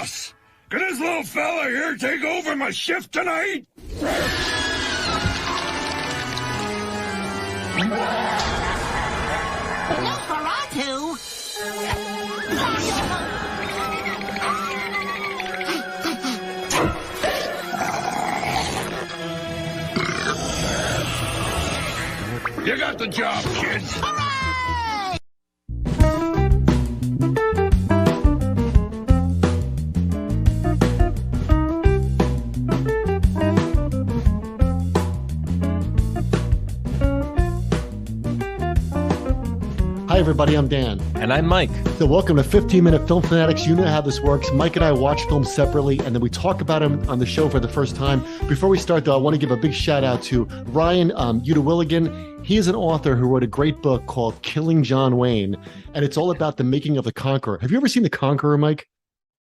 boss. Can this little fella here take over my shift tonight? Nosferatu? You got the job, kids. Hooray! Hi, everybody. I'm Dan. And I'm Mike. So welcome to 15-Minute Film Fanatics. You know how this works. Mike and I watch films separately, and then we talk about them on the show for the first time. Before we start, though, I want to give a big shout-out to Ryan Udawilligan. He is an author who wrote a great book called Killing John Wayne, and it's all about the making of The Conqueror. Have you ever seen The Conqueror, Mike?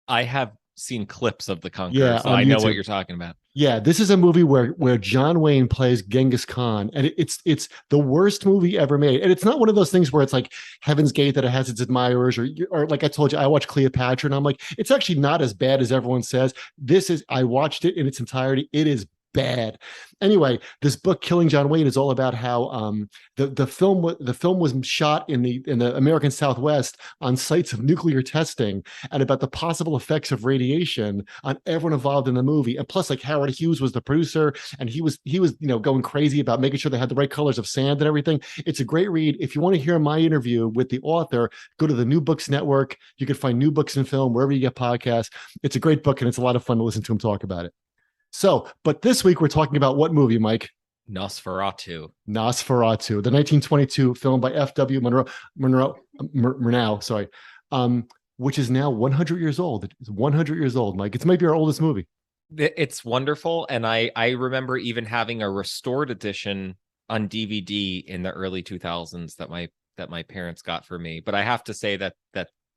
I have seen clips of The Conqueror, Yeah, so on I know YouTube. what you're talking about. Yeah, this is a movie where John Wayne plays Genghis Khan, and it's the worst movie ever made. And it's not one of those things where it's like Heaven's Gate that it has its admirers, or like I told you, I watched Cleopatra, and I'm like, it's actually not as bad as everyone says. I watched it in its entirety. It is bad. Anyway, this book, Killing John Wayne, is all about how the film was shot in the American Southwest on sites of nuclear testing, and about the possible effects of radiation on everyone involved in the movie. And plus, like, Howard Hughes was the producer, and he was going crazy about making sure they had the right colors of sand and everything. It's a great read. If you want to hear my interview with the author, go to the New Books Network. You can find New Books in Film wherever you get podcasts. It's a great book, and it's a lot of fun to listen to him talk about it. So, but this week we're talking about what movie, Mike? Nosferatu, the 1922 film by F.W. Murnau, sorry, which is now 100 years old. It's 100 years old, Mike. It's maybe our oldest movie. it's wonderful, and I remember even having a restored edition on DVD in the early 2000s that my parents got for me. But I have to say that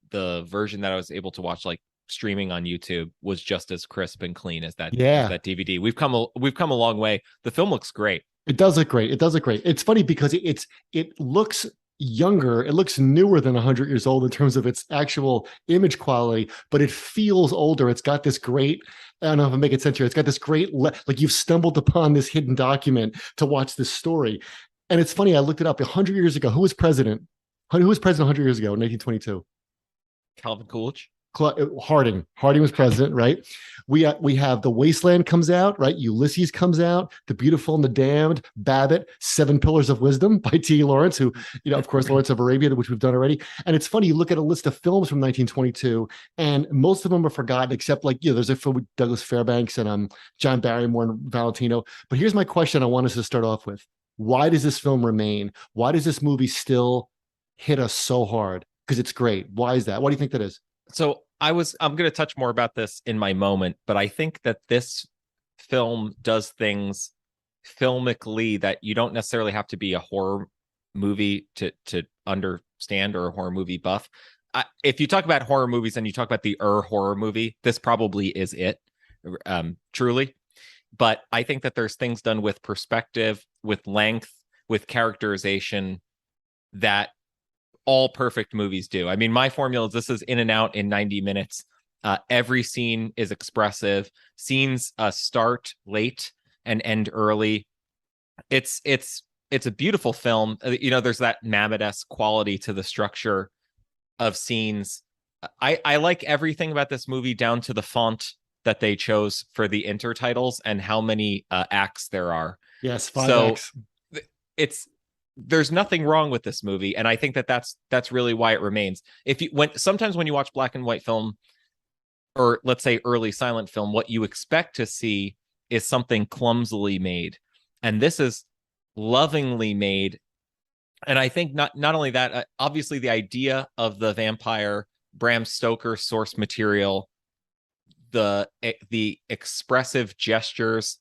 the version that I was able to watch, like, streaming on YouTube, was just as crisp and clean as that DVD. We've come a long way. The film looks great. It does look great. It's funny because it looks younger. It looks newer than 100 years old in terms of its actual image quality, but it feels older. It's got this great, I don't know if I make it sense here. It's got this great, like you've stumbled upon this hidden document to watch this story. And it's funny, I looked it up 100 years ago. Who was president? Who was president 100 years ago in 1922? Calvin Coolidge. Harding was president, right? We have The Wasteland comes out, right? Ulysses comes out, The Beautiful and the Damned, Babbitt, Seven Pillars of Wisdom by T. Lawrence, who, of course, Lawrence of Arabia, which we've done already. And it's funny, you look at a list of films from 1922, and most of them are forgotten, except, like, there's a film with Douglas Fairbanks and John Barrymore and Valentino. But here's my question I want us to start off with. Why does this film remain? Why does this movie still hit us so hard? Because it's great. Why is that? What do you think that is? So I'm going to touch more about this in my moment, but I think that this film does things filmically that you don't necessarily have to be a horror movie to understand, or a horror movie buff. If you talk about horror movies and you talk about the horror movie, this probably is it, truly. But I think that there's things done with perspective, with length, with characterization that all perfect movies do. I mean, my formula is this is in and out in 90 minutes. Every scene is expressive. Scenes start late and end early. It's a beautiful film. There's that Mamet-esque quality to the structure of scenes. I like everything about this movie, down to the font that they chose for the intertitles and how many acts there are. Yes, 5 acts. There's nothing wrong with this movie, and I think that's really why it remains. Sometimes when you watch black and white film, or let's say early silent film, what you expect to see is something clumsily made, and this is lovingly made. And I think not only that, obviously the idea of the vampire, Bram Stoker source material, the expressive gestures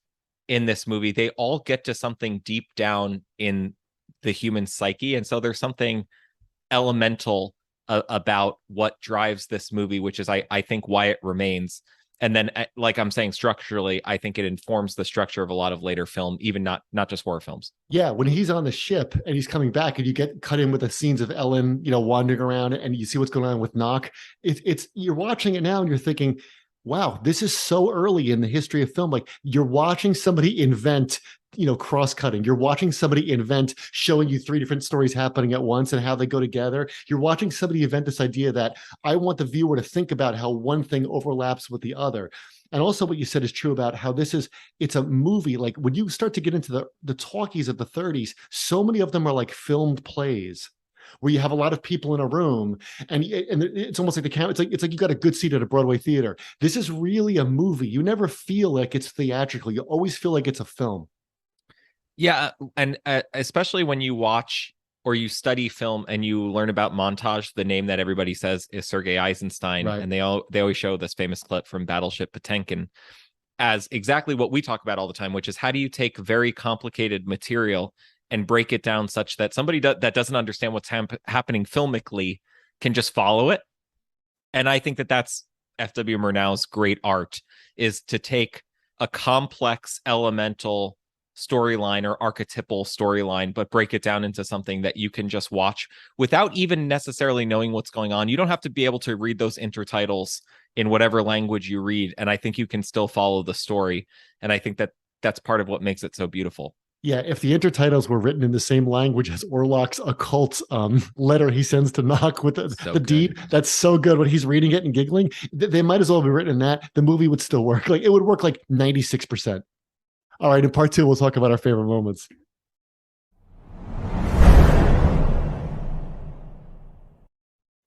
in this movie, they all get to something deep down in the human psyche. And so there's something elemental about what drives this movie, which is I think why it remains. And then, like I'm saying, structurally, I think it informs the structure of a lot of later film, even not just horror films. Yeah, when he's on the ship and he's coming back, and you get cut in with the scenes of Ellen, wandering around, and you see what's going on with Knock. It's you're watching it now, and you're thinking, wow, this is so early in the history of film. Like you're watching somebody invent, cross-cutting. You're watching somebody invent showing you three different stories happening at once and how they go together. You're watching somebody invent this idea that I want the viewer to think about how one thing overlaps with the other. And also what you said is true about how it's a movie. Like when you start to get into the talkies of the 30s, so many of them are like filmed plays where you have a lot of people in a room and it's almost like the camera. It's like you got a good seat at a Broadway theater. This is really a movie. You never feel like it's theatrical. You always feel like it's a film. Yeah, and especially when you watch or you study film and you learn about Montage, the name that everybody says is Sergei Eisenstein, Right. and they always show this famous clip from Battleship Potemkin as exactly what we talk about all the time, which is how do you take very complicated material and break it down such that somebody that doesn't understand what's happening filmically can just follow it. And I think that that's F.W. Murnau's great art, is to take a complex elemental storyline or archetypal storyline, but break it down into something that you can just watch without even necessarily knowing what's going on. You don't have to be able to read those intertitles in whatever language you read, and I think you can still follow the story. And I think that that's part of what makes it so beautiful. Yeah, if the intertitles were written in the same language as Orlok's occult letter he sends to Knock with the deed, that's so good when he's reading it and giggling. They might as well be written in that. The movie would still work. Like it would work like 96%. All right, in part 2, we'll talk about our favorite moments.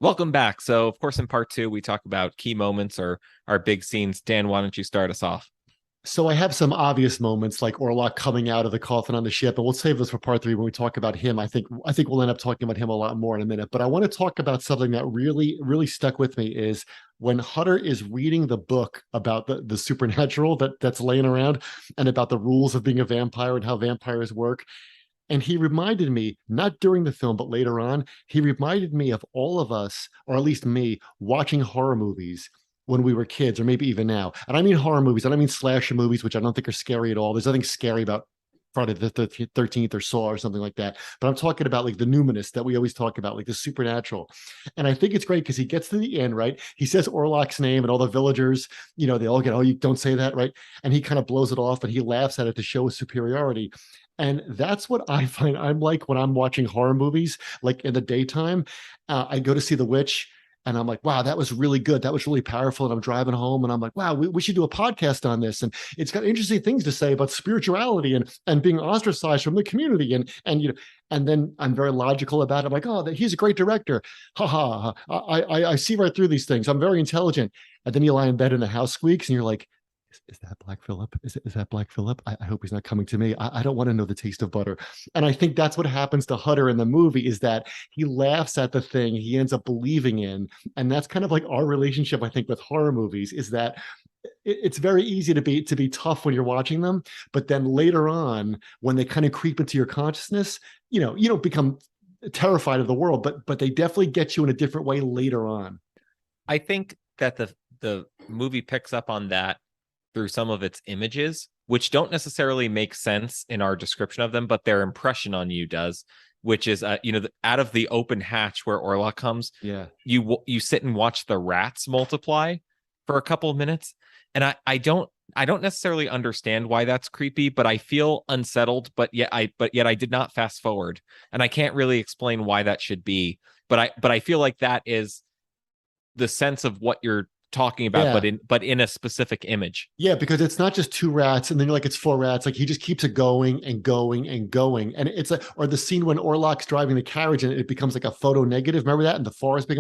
Welcome back. So, of course, in part 2, we talk about key moments or our big scenes. Dan, why don't you start us off? So I have some obvious moments like Orlok coming out of the coffin on the ship, and we'll save this for part 3 when we talk about him. I think we'll end up talking about him a lot more in a minute. But I want to talk about something that really, really stuck with me is when Hutter is reading the book about the supernatural that's laying around and about the rules of being a vampire and how vampires work. And he reminded me, not during the film, but later on, he reminded me of all of us, or at least me, watching horror movies when we were kids, or maybe even now. And I mean horror movies. I don't mean slasher movies, which I don't think are scary at all. There's nothing scary about Friday the 13th or Saw or something like that. But I'm talking about like the numinous that we always talk about, like the supernatural. And I think it's great because he gets to the end, right? He says Orlok's name and all the villagers, they all get, oh, you don't say that, right? And he kind of blows it off and he laughs at it to show his superiority. And that's what I find I'm like when I'm watching horror movies, like in the daytime. I go to see The Witch. And I'm like, wow, that was really good. That was really powerful. And I'm driving home and I'm like, wow, we should do a podcast on this. And it's got interesting things to say about spirituality and being ostracized from the community. And then I'm very logical about it. I'm like, oh, he's a great director. Ha ha. I see right through these things. I'm very intelligent. And then you lie in bed and the house squeaks and you're like, is that Black Phillip? Is that Black Phillip? I hope he's not coming to me. I don't want to know the taste of butter. And I think that's what happens to Hutter in the movie is that he laughs at the thing he ends up believing in. And that's kind of like our relationship, I think, with horror movies is that it's very easy to be tough when you're watching them. But then later on, when they kind of creep into your consciousness, you don't become terrified of the world, but they definitely get you in a different way later on. I think that the movie picks up on that through some of its images, which don't necessarily make sense in our description of them, but their impression on you does, which is, out of the open hatch where Orlok comes, yeah, you sit and watch the rats multiply for a couple of minutes. And I don't necessarily understand why that's creepy, but I feel unsettled, but yet I did not fast forward. And I can't really explain why that should be, but I feel like that is the sense of what you're talking about, yeah. but in a specific image. Yeah, because it's not just 2 rats and then you're like it's 4 rats. Like he just keeps it going and going and going. And it's or the scene when Orlok's driving the carriage and it becomes like a photo negative. Remember that? And the forest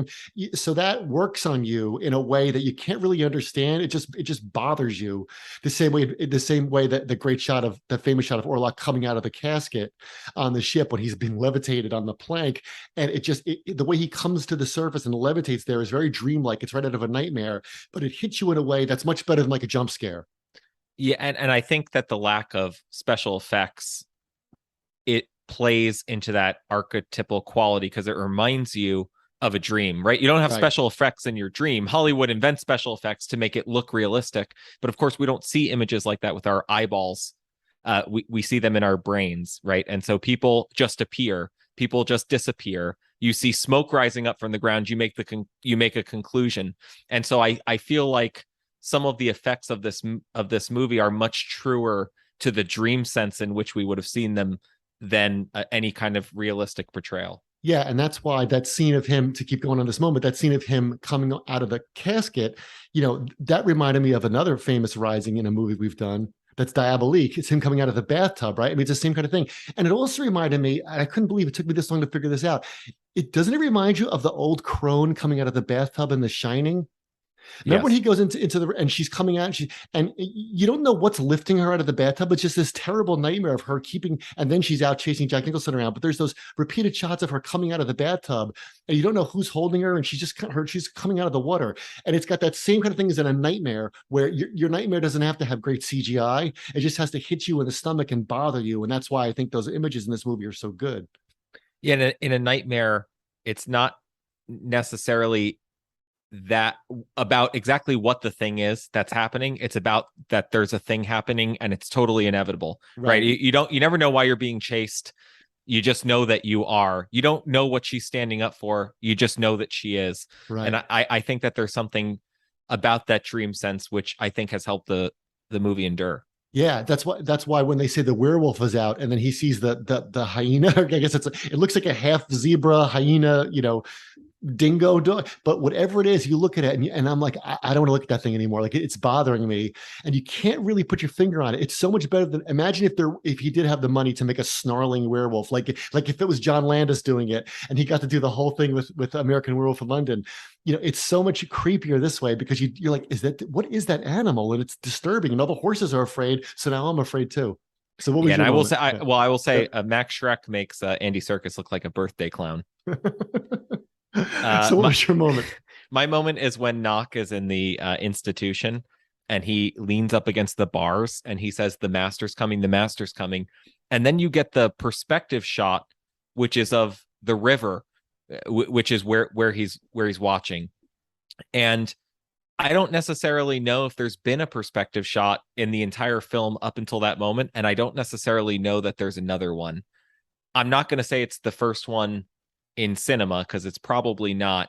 so that works on you in a way that you can't really understand. It just bothers you the same way that the famous shot of Orlok coming out of the casket on the ship when he's being levitated on the plank. And the way he comes to the surface and levitates there is very dreamlike. It's right out of a nightmare. But it hits you in a way that's much better than like a jump scare. Yeah, and I think that the lack of special effects, it plays into that archetypal quality because it reminds you of a dream, right? You don't have special effects in your dream. Hollywood invents special effects to make it look realistic, but of course we don't see images like that with our eyeballs. We see them in our brains, right? And so people just appear, people just disappear. You see smoke rising up from the ground. You make a conclusion, and so I feel like some of the effects of this movie are much truer to the dream sense in which we would have seen them than any kind of realistic portrayal. Yeah, and that's why that scene of him, to keep going on this moment, that scene of him coming out of the casket, that reminded me of another famous rising in a movie we've done. That's Diabolique. It's him coming out of the bathtub, right? I mean, it's the same kind of thing. And it also reminded me, and I couldn't believe it took me this long to figure this out. Doesn't it remind you of the old crone coming out of the bathtub in The Shining? Remember when he goes into the, and she's coming out, and you don't know what's lifting her out of the bathtub. It's just this terrible nightmare of her keeping, and then she's out chasing Jack Nicholson around. But there's those repeated shots of her coming out of the bathtub, and you don't know who's holding her, and she's coming out of the water. And it's got that same kind of thing as in a nightmare, where your nightmare doesn't have to have great CGI. It just has to hit you in the stomach and bother you. And that's why I think those images in this movie are so good. Yeah, in a nightmare, it's not necessarily that about exactly what the thing is that's happening. It's about that there's a thing happening and it's totally inevitable, right? You never know why you're being chased. You just know that you are. You don't know what she's standing up for. You just know that she is. Right. And I think that there's something about that dream sense which I think has helped the movie endure. Yeah, that's why when they say the werewolf is out and then he sees the hyena, I guess it looks like a half zebra hyena, dingo dog, but whatever it is, you look at it and I'm like, I don't want to look at that thing anymore. Like it's bothering me, and you can't really put your finger on it. It's so much better than, imagine if he did have the money to make a snarling werewolf, like if it was John Landis doing it and he got to do the whole thing with American Werewolf in London. It's so much creepier this way because you're like, what is that animal? And it's disturbing, and all the horses are afraid, so now I'm afraid too. So what was your moment? I will say Max Schreck makes Andy Serkis look like a birthday clown. So what was your moment? My moment is when Knock is in the institution and he leans up against the bars and he says, the master's coming. And then you get the perspective shot, which is of the river, which is where he's watching. And I don't necessarily know if there's been a perspective shot in the entire film up until that moment. And I don't necessarily know that there's another one. I'm not going to say it's the first one in cinema because it's probably not,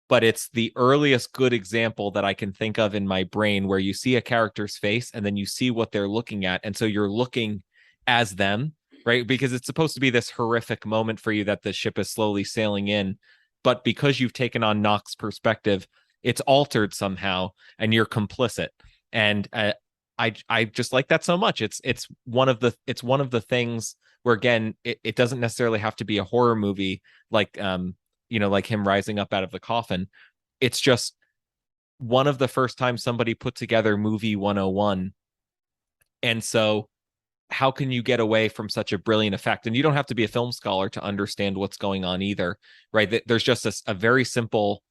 but it's the earliest good example that I can think of in my brain where you see a character's face and then you see what they're looking at, and so you're looking as them, right? Because it's supposed to be this horrific moment for you that the ship is slowly sailing in, but because you've taken on Knock's perspective, it's altered somehow and you're complicit. And I just like that so much. It's one of the things where, again, it doesn't necessarily have to be a horror movie like like him rising up out of the coffin. It's just one of the first times somebody put together movie 101. And so how can you get away from such a brilliant effect? And you don't have to be a film scholar to understand what's going on either, right? There's just a very simple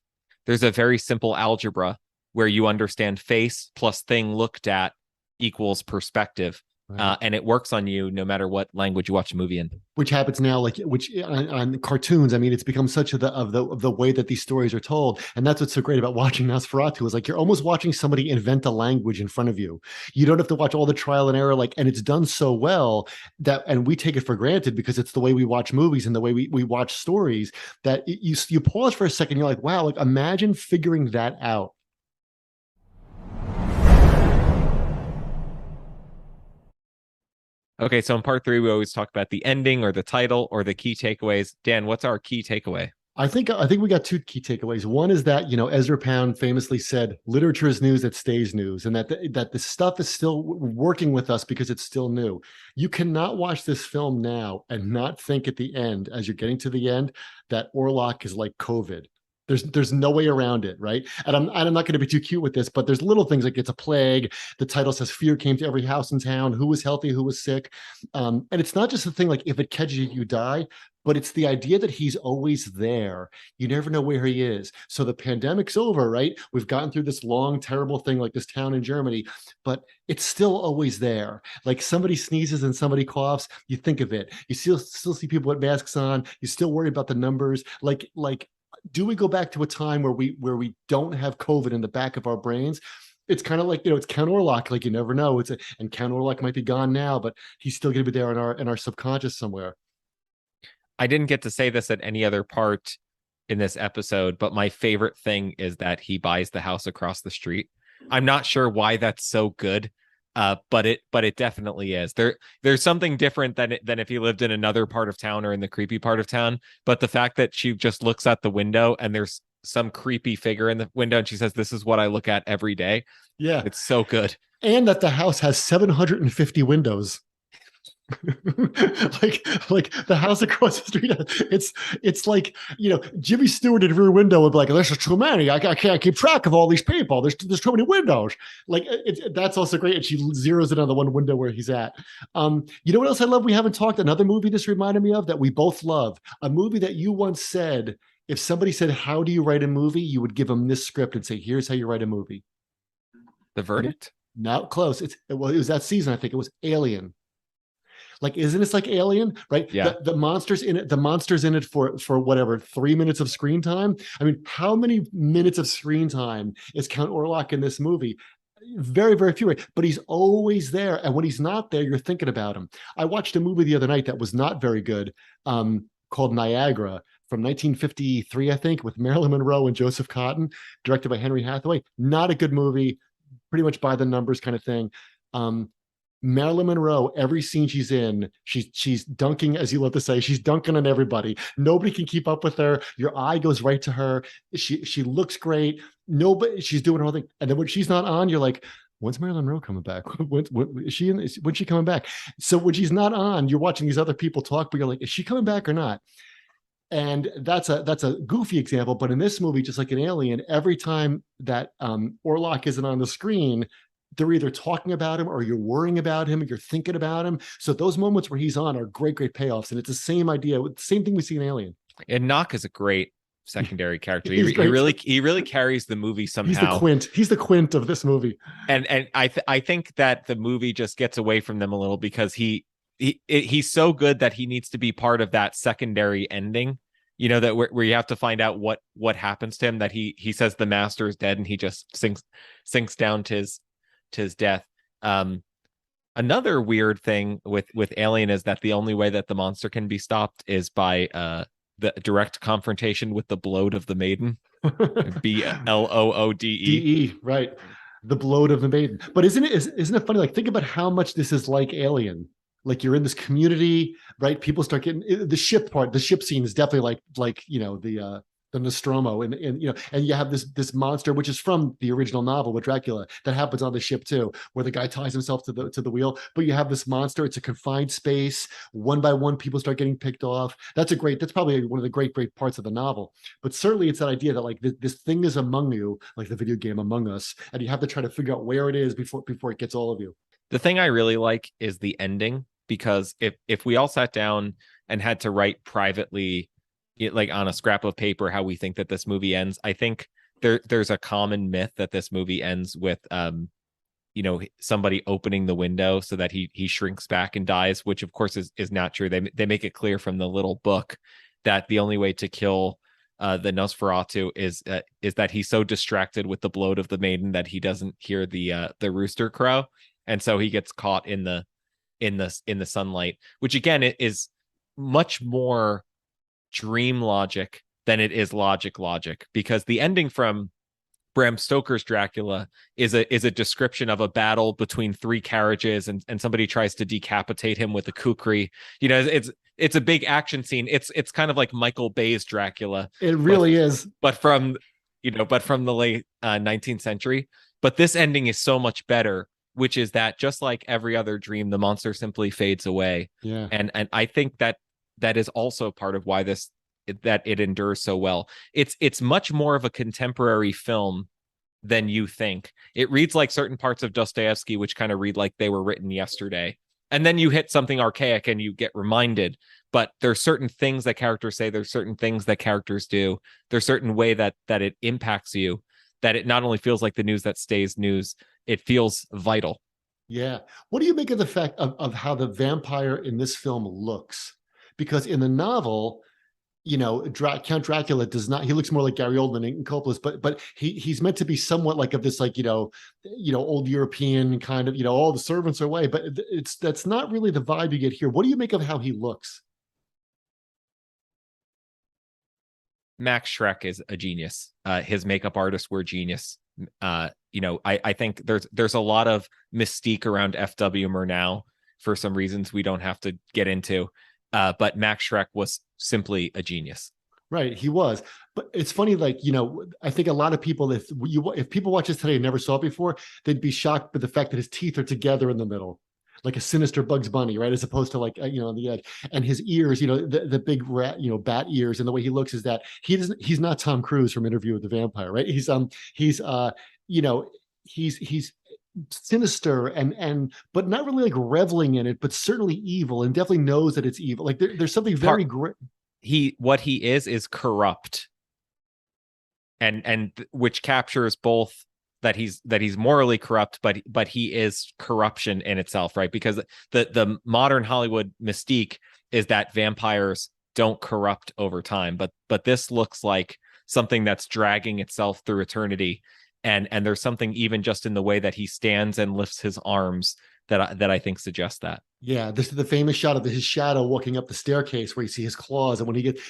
algebra where you understand face plus thing looked at equals perspective. Right. And it works on you no matter what language you watch a movie in. Which happens now, which on cartoons. I mean, it's become such of the way that these stories are told, and that's what's so great about watching Nosferatu is like you're almost watching somebody invent a language in front of you. You don't have to watch all the trial and error, and it's done so well that, and we take it for granted because it's the way we watch movies and the way we watch stories that you pause for a second. You're like, wow, imagine figuring that out. Okay, so in part 3, we always talk about the ending or the title or the key takeaways. Dan, what's our key takeaway? I think we got 2 key takeaways. One is that, Ezra Pound famously said, literature is news that stays news, and that the stuff is still working with us because it's still new. You cannot watch this film now and not think at the end, as you're getting to the end, that Orlok is like COVID. There's no way around it, right? And I'm not going to be too cute with this, but there's little things like it's a plague. The title says fear came to every house in town. Who was healthy? Who was sick? And it's not just the thing like if it catches you, you die, but it's the idea that he's always there. You never know where he is. So the pandemic's over, right? We've gotten through this long, terrible thing like this town in Germany, but it's still always there. Like somebody sneezes and somebody coughs, you think of it. You still see people with masks on. You still worry about the numbers. Like. Do we go back to a time where we don't have COVID in the back of our brains? It's kind of like, it's Count Orlok, like you never know. And Count Orlok might be gone now, but he's still going to be there in our subconscious somewhere. I didn't get to say this at any other part in this episode, but my favorite thing is that he buys the house across the street. I'm not sure why that's so good. But it definitely is. There's something different than if he lived in another part of town or in the creepy part of town. But the fact that she just looks out the window and there's some creepy figure in the window and she says, "This is what I look at every day." Yeah. It's so good. And that the house has 750 windows. like the house across the street, it's like, Jimmy Stewart in Rear Window would be like, "This is too many. I can't keep track of all these people. There's too many windows." Like that's also great. And she zeroes in on the one window where he's at. You know what else I love? We haven't talked. Another movie this reminded me of that we both love. A movie that you once said, if somebody said, "How do you write a movie?" you would give them this script and say, "Here's how you write a movie." The Verdict? Not close. It was that season. I think it was Alien. Like, isn't it like Alien, right? Yeah. The monsters in it, for whatever, 3 minutes of screen time. I mean, how many minutes of screen time is Count Orlok in this movie? Very, very few, right? But he's always there. And when he's not there, you're thinking about him. I watched a movie the other night that was not very good, called Niagra from 1953, I think, with Marilyn Monroe and Joseph Cotton, directed by Henry Hathaway. Not a good movie, pretty much by the numbers kind of thing. Marilyn Monroe, every scene she's in, she's dunking, as you love to say, she's dunking on everybody. Nobody can keep up with her. Your eye goes right to her. She looks great. Nobody, she's doing her whole thing. And then when she's not on, you're like, when's Marilyn Monroe coming back? When's she coming back? So when she's not on, you're watching these other people talk, but you're like, is she coming back or not? And that's a goofy example, but in this movie, just like an Alien, every time that Orlok isn't on the screen, they're either talking about him or you're worrying about him or you're thinking about him. So those moments where he's on are great payoffs. And it's the same idea, same thing we see in Alien. And Knock is a great secondary character. He really carries the movie somehow. He's the Quint of this movie. And I think that the movie just gets away from them a little because he's so good that he needs to be part of that secondary ending, that where you have to find out what happens to him, that he says the master is dead and he just sinks down to his death. Another weird thing with Alien is that the only way that the monster can be stopped is by the direct confrontation with the bloat of the maiden. Bloode, right? The bloat of the maiden. But isn't it funny? Like, think about how much this is like Alien. Like, you're in this community, right? People start getting the ship part. The ship scene is definitely like the Nostromo, and you have this monster, which is from the original novel with Dracula, that happens on the ship too, where the guy ties himself to the wheel. But you have this monster. It's a confined space. One by one, people start getting picked off. That's probably one of the great parts of the novel. But certainly, it's that idea that like this thing is among you, like the video game Among Us, and you have to try to figure out where it is before it gets all of you. The thing I really like is the ending, because if we all sat down and had to write privately, like on a scrap of paper, how we think that this movie ends, I think there's a common myth that this movie ends with somebody opening the window so that he shrinks back and dies, which of course is not true. They make it clear from the little book that the only way to kill the Nosferatu is that he's so distracted with the bloat of the maiden that he doesn't hear the rooster crow, and so he gets caught in the sunlight, which again is much more dream logic than it is logic, because the ending from Bram Stoker's Dracula is a description of a battle between three carriages, and somebody tries to decapitate him with a kukri. It's a big action scene. It's kind of like Michael Bay's Dracula. It really is, but from the late 19th century. But this ending is so much better, which is that just like every other dream, the monster simply fades away. Yeah. And I think that is also part of why that it endures so well. It's much more of a contemporary film than you think. It reads like certain parts of Dostoevsky, which kind of read like they were written yesterday. And then you hit something archaic and you get reminded. But there's certain things that characters say, there's certain things that characters do, there's certain way that it impacts you, that it not only feels like the news that stays news, it feels vital. Yeah. What do you make of the fact of how the vampire in this film looks? Because in the novel, Count Dracula does not. He looks more like Gary Oldman in Coppola's, but he's meant to be somewhat like of this old European kind of, all the servants are away. But that's not really the vibe you get here. What do you make of how he looks? Max Schreck is a genius. His makeup artists were genius. I think there's a lot of mystique around FW Murnau for some reasons we don't have to get into. But Max Schreck was simply a genius. Right, he was. But it's funny, I think a lot of people, if people watch this today and never saw it before, they'd be shocked by the fact that his teeth are together in the middle, like a sinister Bugs Bunny, right? As opposed to on the edge. And his ears, the big rat, bat ears, and the way he looks is that he's not Tom Cruise from Interview with the Vampire, right? He's sinister and but not really like reveling in it, but certainly evil, and definitely knows that it's evil. Like there's something very great. What he is corrupt, and which captures both that he's morally corrupt, but he is corruption in itself, right? Because the modern Hollywood mystique is that vampires don't corrupt over time, but this looks like something that's dragging itself through eternity, and there's something even just in the way that he stands and lifts his arms that I think suggests that. Yeah, this is the famous shot of his shadow walking up the staircase where you see his claws. And when he gets,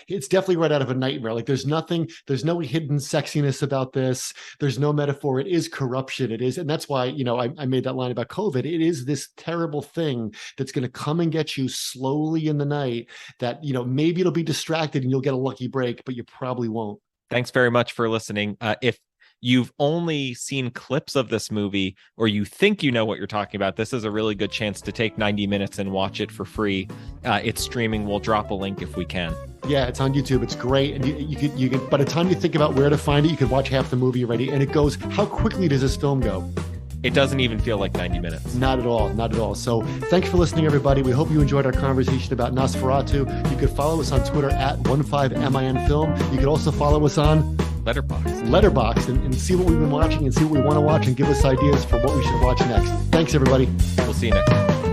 it's definitely right out of a nightmare. Like there's no hidden sexiness about this. There's no metaphor. It is corruption. It is. And that's why, I made that line about COVID. It is this terrible thing that's going to come and get you slowly in the night that, maybe it'll be distracted and you'll get a lucky break, but you probably won't. Thanks very much for listening. If you've only seen clips of this movie, or you think you know what you're talking about, this is a really good chance to take 90 minutes and watch it for free. It's streaming. We'll drop a link if we can. Yeah, it's on YouTube. It's great. And you can, by the time you think about where to find it, you could watch half the movie already. And it goes, how quickly does this film go? It doesn't even feel like 90 minutes. Not at all. Not at all. So thanks for listening, everybody. We hope you enjoyed our conversation about Nosferatu. You could follow us on Twitter at 15MINFilm. You could also follow us on Letterboxd and see what we've been watching and see what we want to watch and give us ideas for what we should watch next. Thanks, everybody. We'll see you next time.